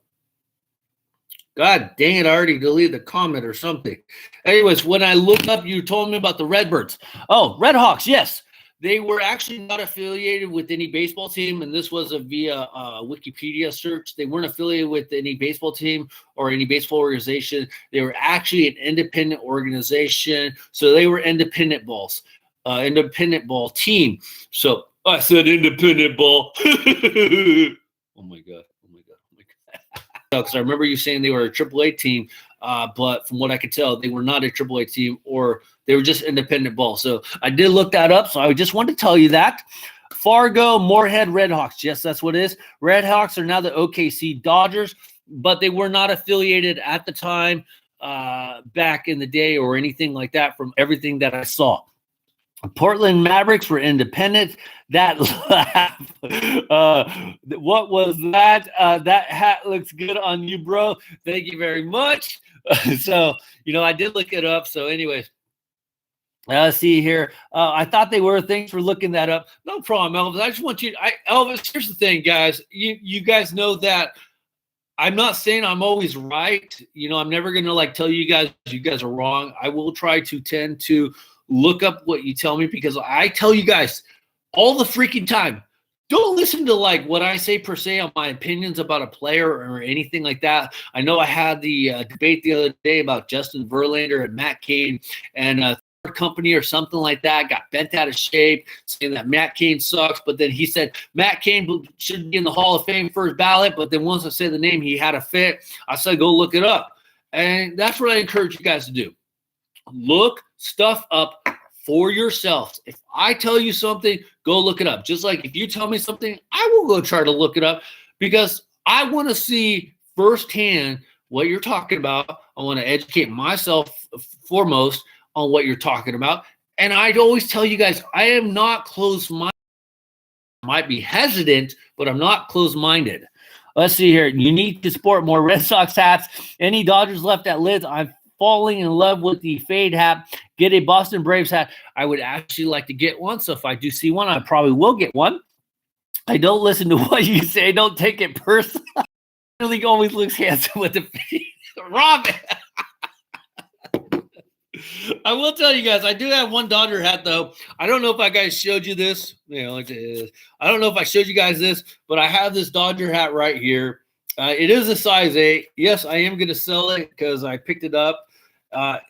God dang it, I already deleted the comment or something. Anyways, when I looked up, you told me about the Redbirds. Oh, Red Hawks, yes. They were actually not affiliated with any baseball team, and this was via Wikipedia search. They weren't affiliated with any baseball team or any baseball organization. They were actually an independent organization, so they were independent ball team. So I said independent ball. Oh, my God. Because I remember you saying they were a AAA team, but from what I could tell, they were not a AAA team, or they were just independent ball. So I did look that up, so I just wanted to tell you that. Fargo, Moorhead, Redhawks. Yes, that's what it is. Redhawks are now the OKC Dodgers, but they were not affiliated at the time back in the day or anything like that from everything that I saw. Portland Mavericks were independent. That what was that? That hat looks good on you, bro. Thank you very much. So, you know, I did look it up. So anyways, see here. I thought they were. Thanks for looking that up. No problem, Elvis. I just want you Elvis, here's the thing, guys. You guys know that I'm not saying I'm always right. You know, I'm never going to like tell you guys are wrong. I will try to tend to look up what you tell me because I tell you guys all the freaking time. Don't listen to like what I say per se on my opinions about a player or anything like that. I know I had the debate the other day about Justin Verlander and Matt Cain and company or something like that got bent out of shape saying that Matt Cain sucks, but then he said Matt Cain should be in the Hall of Fame first ballot, but then once I said the name, he had a fit. I said go look it up. And that's what I encourage you guys to do. Look stuff up for yourselves. If I tell you something, go look it up. Just like if you tell me something, I will go try to look it up because I want to see firsthand what you're talking about. I want to educate myself foremost on what you're talking about. And I'd always tell you guys, I am not closed-minded. I might be hesitant, but I'm not closed-minded. Let's see here. You need to sport more Red Sox hats. Any Dodgers left at lids? I'm falling in love with the fade hat. Get a Boston Braves hat. I would actually like to get one. So if I do see one, I probably will get one. I don't listen to what you say. Don't take it personally. Really always looks handsome with the fade. Robin. I will tell you guys, I do have one Dodger hat, though. I don't know if I guys showed you this. I don't know if I showed you guys this, but I have this Dodger hat right here. It is a size 8. Yes, I am going to sell it because I picked it up.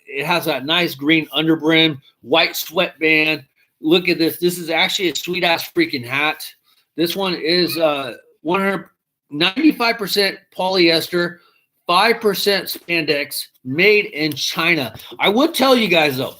It has that nice green underbrim, white sweatband. Look at this. This is actually a sweet-ass freaking hat. This one is 95% polyester, 5% spandex, made in China. I would tell you guys, though,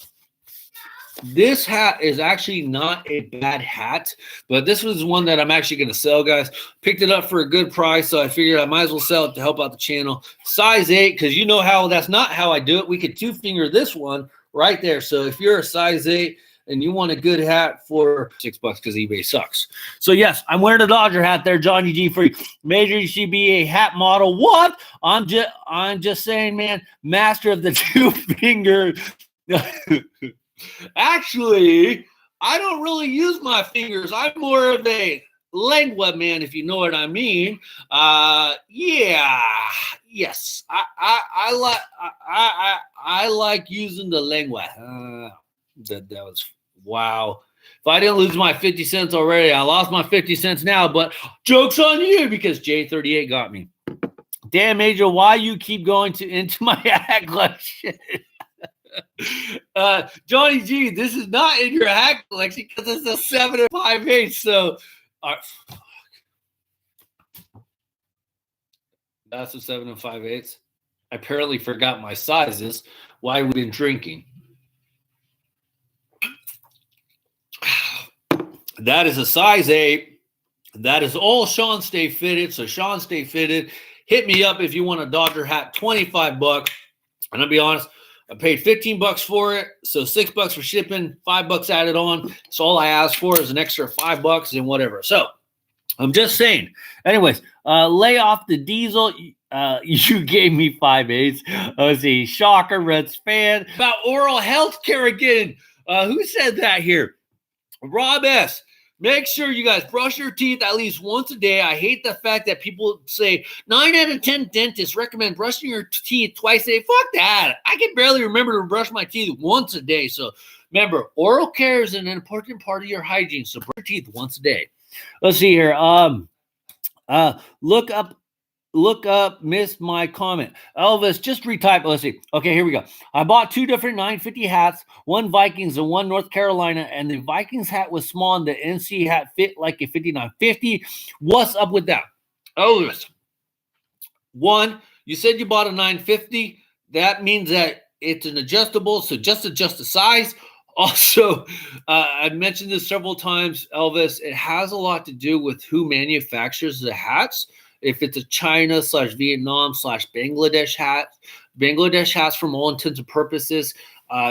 this hat is actually not a bad hat, but this was one that I'm actually going to sell, guys. Picked it up for a good price, so I figured I might as well sell it to help out the channel. Size 8, because you know how that's not how I do it. We could two-finger this one right there. So if you're a size 8 and you want a good hat for $6 because eBay sucks. So, yes, I'm wearing a Dodger hat there, Johnny G Free. Major, you should be a hat model. What? I'm just saying, man, master of the two-finger. Actually, I don't really use my fingers. I'm more of a lengua man, if you know what I mean. Yes. I like using the lengua. That was wow. If I didn't lose my 50 cents already, I lost my 50 cents now. But joke's on you because J38 got me. Damn, Major, why you keep going into my hat collection? Johnny G, this is not in your hat collection because it's a 7 5/8. So, that's a 7 5/8. I apparently forgot my sizes. Why we've been drinking? That is a size 8. That is all Sean Stay Fitted. So Sean Stay Fitted. Hit me up if you want a Dodger hat. $25. And I'll be honest, I paid $15 for it, so $6 for shipping, $5 added on. So all I asked for is an extra $5 and whatever. So I'm just saying. Anyways, lay off the diesel. You gave me 5/8. Let's see. Shocker, Reds fan. About oral health care again. Who said that here? Rob S. Make sure you guys brush your teeth at least once a day. I hate the fact that people say 9 out of 10 dentists recommend brushing your teeth twice a day. Fuck that. I can barely remember to brush my teeth once a day. So remember, oral care is an important part of your hygiene. So brush your teeth once a day. Let's see here. Look up, missed my comment. Elvis, just retype. Let's see. Okay, here we go. I bought 2 different 950 hats, one Vikings and one North Carolina, and the Vikings hat was small and the NC hat fit like a 5950. What's up with that? Elvis, one, you said you bought a 950. That means that it's an adjustable, so just adjust the size. Also, I've mentioned this several times, Elvis. It has a lot to do with who manufactures the hats. If it's a China / Vietnam / Bangladesh hat, Bangladesh hats, from all intents and purposes,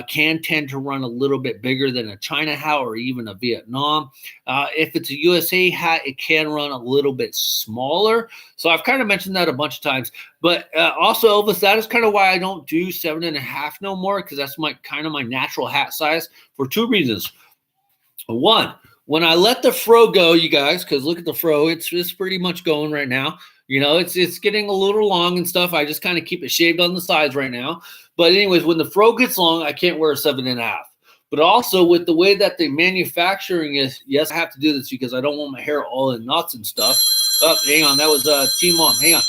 can tend to run a little bit bigger than a China hat or even a Vietnam. If it's a USA hat, it can run a little bit smaller. So I've kind of mentioned that a bunch of times. But also, Elvis, that is kind of why I don't do 7.5 no more, because that's my natural hat size for 2 reasons. One, when I let the fro go, you guys, because look at the fro, it's pretty much going right now. You know, it's getting a little long and stuff. I just kind of keep it shaved on the sides right now. But anyways, when the fro gets long, I can't wear a 7.5. But also with the way that the manufacturing is, yes, I have to do this because I don't want my hair all in knots and stuff. Oh, hang on, that was Team Mom. Hang on,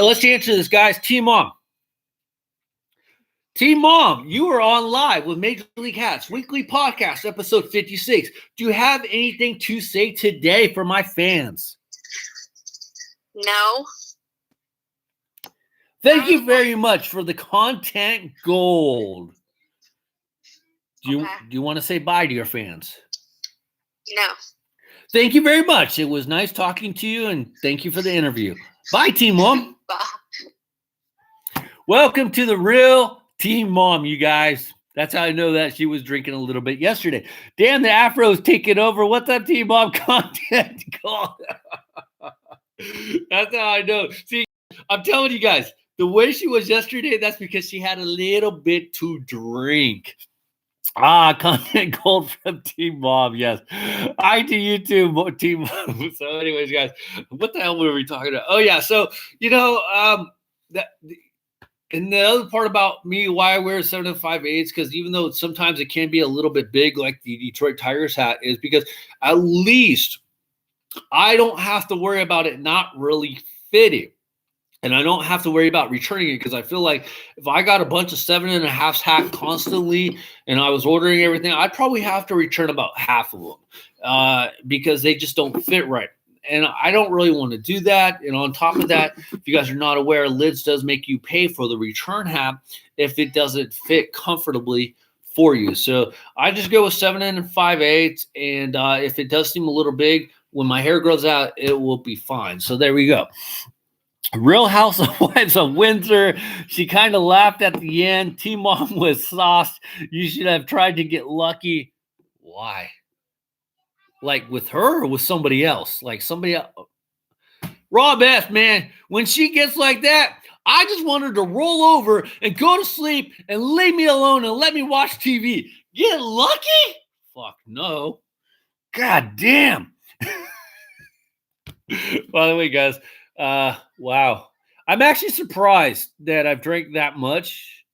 let's answer this, guys. Team Mom. Team Mom, you are on live with Major League Hats Weekly Podcast, episode 56. Do you have anything to say today for my fans? No. Thank you very much for the content gold. Do you want to say bye to your fans? No. Thank you very much. It was nice talking to you, and thank you for the interview. Bye, Team Mom. Bye. Welcome to the real Team Mom, you guys. That's how I know that she was drinking a little bit yesterday. Damn, the Afro's taking over. What's up, Team Mom? Content gold. That's how I know. See, I'm telling you guys, the way she was yesterday, that's because she had a little bit to drink. Content gold from Team Mom. Yes. Hi to you too, Team Mom. So, anyways, guys, what the hell were we talking about? Oh, yeah. So, and the other part about me, why I wear 7 5/8, because even though sometimes it can be a little bit big, like the Detroit Tigers hat, is because at least I don't have to worry about it not really fitting. And I don't have to worry about returning it, because I feel like if I got a bunch of 7 1/2 hat constantly and I was ordering everything, I'd probably have to return about half of them because they just don't fit right. And I don't really want to do that. And on top of that, if you guys are not aware, Lids does make you pay for the return hat if it doesn't fit comfortably for you. So I just go with 7 5/8. And if it does seem a little big, when my hair grows out, it will be fine. So there we go. Real Housewives of Windsor. She kind of laughed at the end. Team Mom was sauced. You should have tried to get lucky. Why? Like with her or with somebody else? Like somebody else. Rob F, man, when she gets like that, I just want her to roll over and go to sleep and leave me alone and let me watch TV. Get lucky? Fuck no. God damn. By the way, guys, wow. I'm actually surprised that I've drank that much.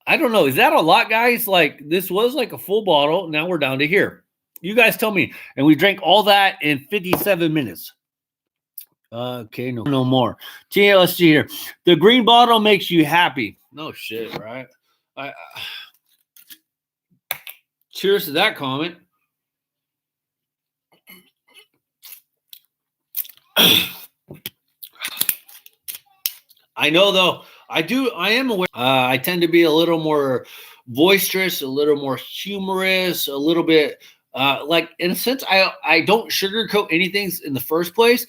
I don't know. Is that a lot, guys? Like, this was like a full bottle. Now we're down to here. You guys tell me. And we drank all that in 57 minutes. Okay, no more. Let's see here. The green bottle makes you happy. No shit, right? Cheers to that comment. I know, though, I am aware. I tend to be a little more boisterous, a little more humorous, a little bit like, in a sense, I don't sugarcoat anything in the first place,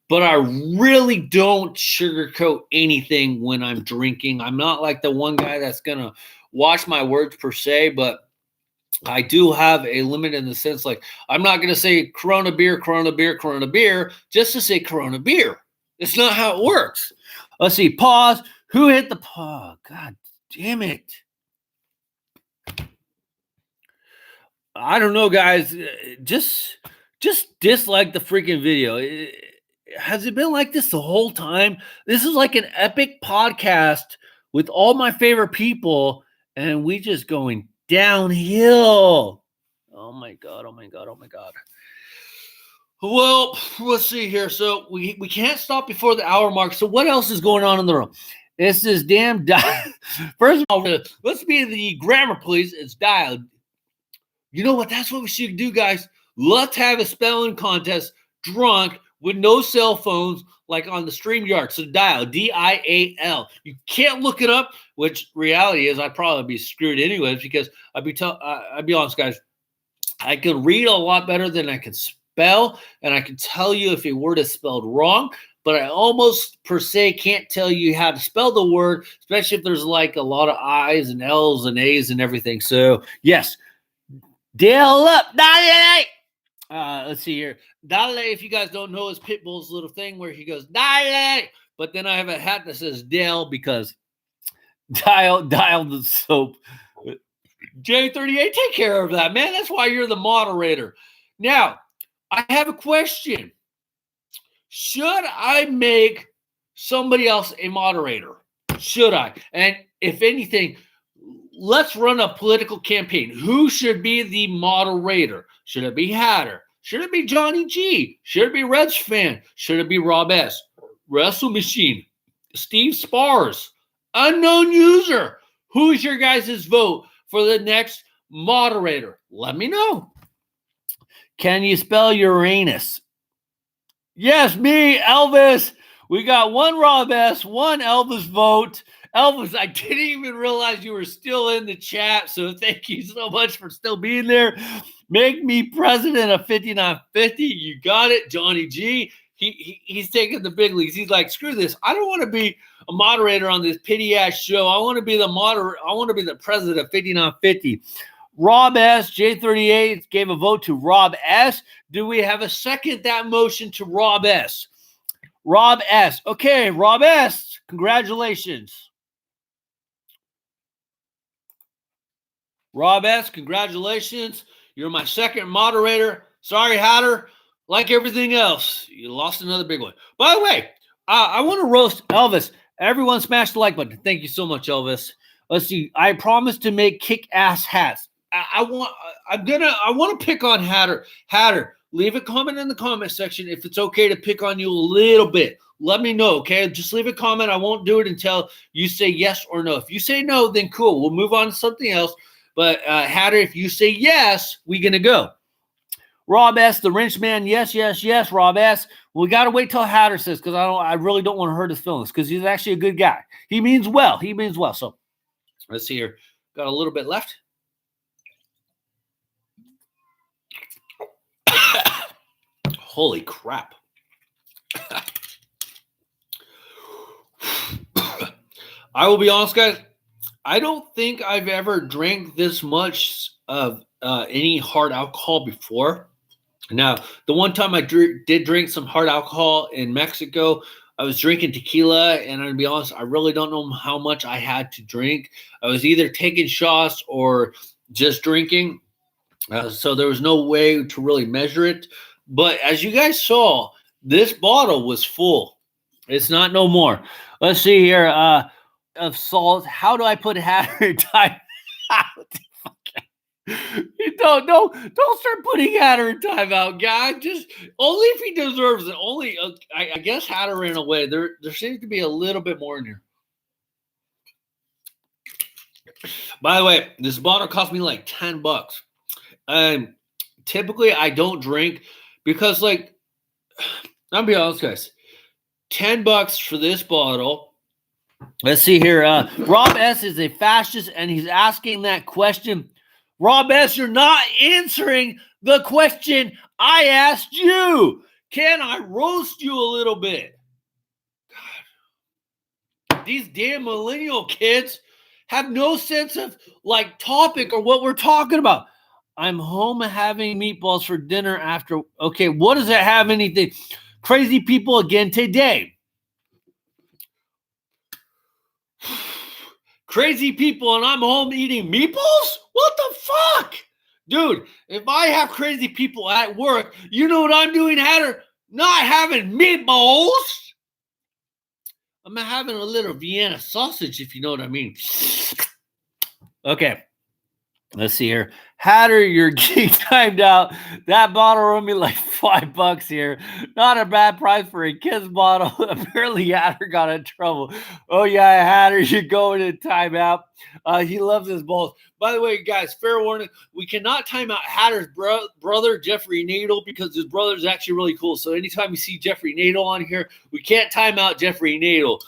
but I really don't sugarcoat anything when I'm drinking. I'm not like the one guy that's going to watch my words per se, but I do have a limit in the sense, like, I'm not going to say Corona beer, Corona beer, Corona beer, just to say Corona beer. It's not how it works. Let's see. Pause. Who hit the pause? God damn it. I don't know, guys. Just dislike the freaking video. Has it been like this the whole time? This is like an epic podcast with all my favorite people, and we just going downhill. Oh my God. Oh my God. Oh my God. Well, let's see here. So we can't stop before the hour mark. So what else is going on in the room? It's this damn dial. First of all, let's be the grammar, please. It's dialed. You know what? That's what we should do, guys. Let's have a spelling contest drunk with no cell phones, like on the StreamYard. So dial, D-I-A-L. You can't look it up, which reality is I'd probably be screwed anyways, because I'd be honest, guys. I can read a lot better than I can spell, and I can tell you if a word is spelled wrong, but I almost per se can't tell you how to spell the word, especially if there's like a lot of I's and L's and A's and everything. So yes, dial up, dale. Let's see here. Dale, if you guys don't know, is Pitbull's little thing where he goes, dale. But then I have a hat that says Dale because dial the soap. J38, take care of that, man. That's why you're the moderator. Now, I have a question. Should I make somebody else a moderator? Should I? And if anything, let's run a political campaign. Who should be the moderator? Should it be Hatter? Should it be Johnny G? Should it be Reg Fan? Should it be Rob S? Wrestle Machine? Steve Spars? Unknown user? Who's your guys' vote for the next moderator? Let me know. Can you spell Uranus? Yes, me, Elvis. We got one Rob S, one Elvis vote. Elvis, I didn't even realize you were still in the chat, so thank you so much for still being there. Make me president of 5950. You got it, Johnny G. He's taking the big leagues. He's like, screw this. I don't want to be a moderator on this pity-ass show. I want to be the moderator. I want to be the president of 5950. Rob S, J38 gave a vote to Rob S. Do we have a second that motion to Rob S? Rob S. Okay, Rob S, congratulations. Rob S, congratulations. You're my second moderator. Sorry, Hatter. Like everything else, you lost another big one. By the way, I want to roast Elvis. Everyone smash the like button. Thank you so much, Elvis. Let's see. I promise to make kick-ass hats. I want to pick on Hatter. Hatter, leave a comment in the comment section if it's okay to pick on you a little bit. Let me know, okay? Just leave a comment. I won't do it until you say yes or no. If you say no, then cool. We'll move on to something else. But Hatter, if you say yes, we're going to go. Rob S, the wrench man, yes, yes, yes, Rob S. We got to wait till Hatter says, because I really don't want to hurt his feelings, because he's actually a good guy. He means well. He means well. So let's see here. Got a little bit left. Holy crap. I will be honest, guys. I don't think I've ever drank this much of any hard alcohol before. Now, the one time I did drink some hard alcohol in Mexico, I was drinking tequila, and to be honest, I really don't know how much I had to drink. I was either taking shots or just drinking, so there was no way to really measure it. But as you guys saw, this bottle was full. It's not no more. Let's see here. Of salt. How do I put Hatter in time out? Don't start putting Hatter in timeout, guy. Just only if he deserves it. Only I guess Hatter ran away. There seems to be a little bit more in here. By the way, this bottle cost me like $10. Typically I don't drink because, like, I'll be honest, guys. $10 for this bottle. Let's see here. Rob S is a fascist, and he's asking that question. Rob S, you're not answering the question I asked you. Can I roast you a little bit? God. These damn millennial kids have no sense of, like, topic or what we're talking about. I'm home having meatballs for dinner after. Okay, what does that have anything? Crazy people again today. Crazy people, and I'm home eating meatballs? What the fuck? Dude, if I have crazy people at work, you know what I'm doing, Hatter? Not having meatballs. I'm having a little Vienna sausage, if you know what I mean. Okay. Let's see here. Hatter, you're getting timed out. That bottle run me like $5 here. Not a bad price for a kid's bottle. Apparently, Hatter got in trouble. Oh, yeah, Hatter, you're going in timeout. He loves his balls. By the way, guys, fair warning, we cannot time out Hatter's brother, Jeffrey Nadel, because his brother is actually really cool. So anytime you see Jeffrey Nadel on here, we can't time out Jeffrey Nadel.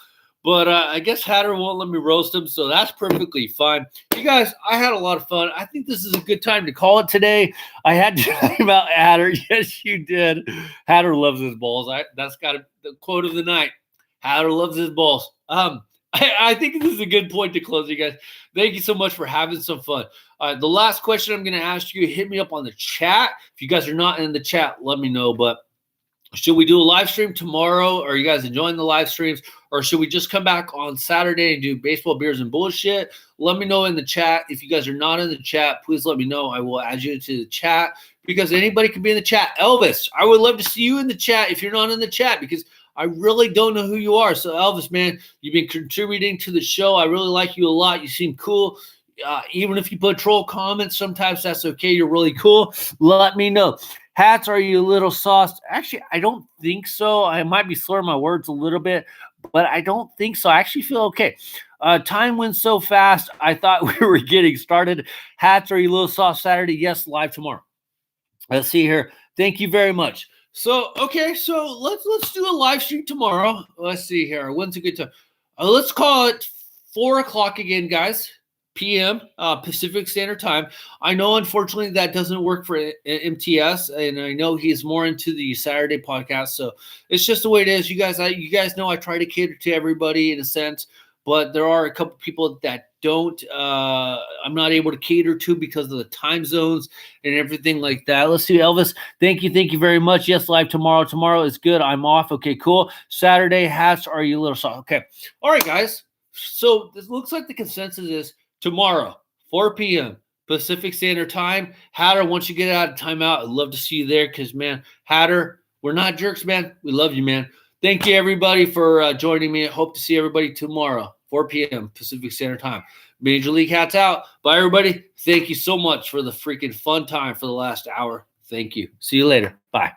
But I guess Hatter won't let me roast him, so that's perfectly fine. You guys, I had a lot of fun. I think this is a good time to call it today. I had to talk about Hatter. Yes, you did. Hatter loves his balls. That's got the quote of the night. Hatter loves his balls. I think this is a good point to close, you guys. Thank you so much for having some fun. The last question I'm going to ask you, hit me up on the chat. If you guys are not in the chat, let me know. But should we do a live stream tomorrow? Are you guys enjoying the live streams? Or should we just come back on Saturday and do baseball, beers, and bullshit? Let me know in the chat. If you guys are not in the chat, please let me know. I will add you to the chat because anybody can be in the chat. Elvis, I would love to see you in the chat if you're not in the chat because I really don't know who you are. So, Elvis, man, you've been contributing to the show. I really like you a lot. You seem cool. Even if you put troll comments, sometimes that's okay. You're really cool. Let me know. Hatz, are you a little sauced? Actually, I don't think so. I might be slurring my words a little bit, but I don't think so. I actually feel okay. Time went so fast, I thought we were getting started. Hatz, are you a little sauced Saturday? Yes, live tomorrow. Let's see here. Thank you very much. So okay, so let's do a live stream tomorrow. Let's see here. When's a good time? Let's call it 4:00 again, guys. PM Pacific Standard Time. I know, unfortunately, that doesn't work for MTS, and I know he's more into the Saturday podcast. So it's just the way it is. You guys know I try to cater to everybody in a sense, but there are a couple people that don't. I'm not able to cater to because of the time zones and everything like that. Let's see, Elvis. Thank you very much. Yes, live tomorrow. Tomorrow is good. I'm off. Okay, cool. Saturday, Hatz, are you a little soft? Okay, all right, guys. So this looks like the consensus is tomorrow, 4 p.m. Pacific Standard Time. Hatter, once you get out of timeout, I'd love to see you there because, man, Hatter, we're not jerks, man. We love you, man. Thank you, everybody, for joining me. I hope to see everybody tomorrow, 4 p.m. Pacific Standard Time. Major League Hats out. Bye, everybody. Thank you so much for the freaking fun time for the last hour. Thank you. See you later. Bye.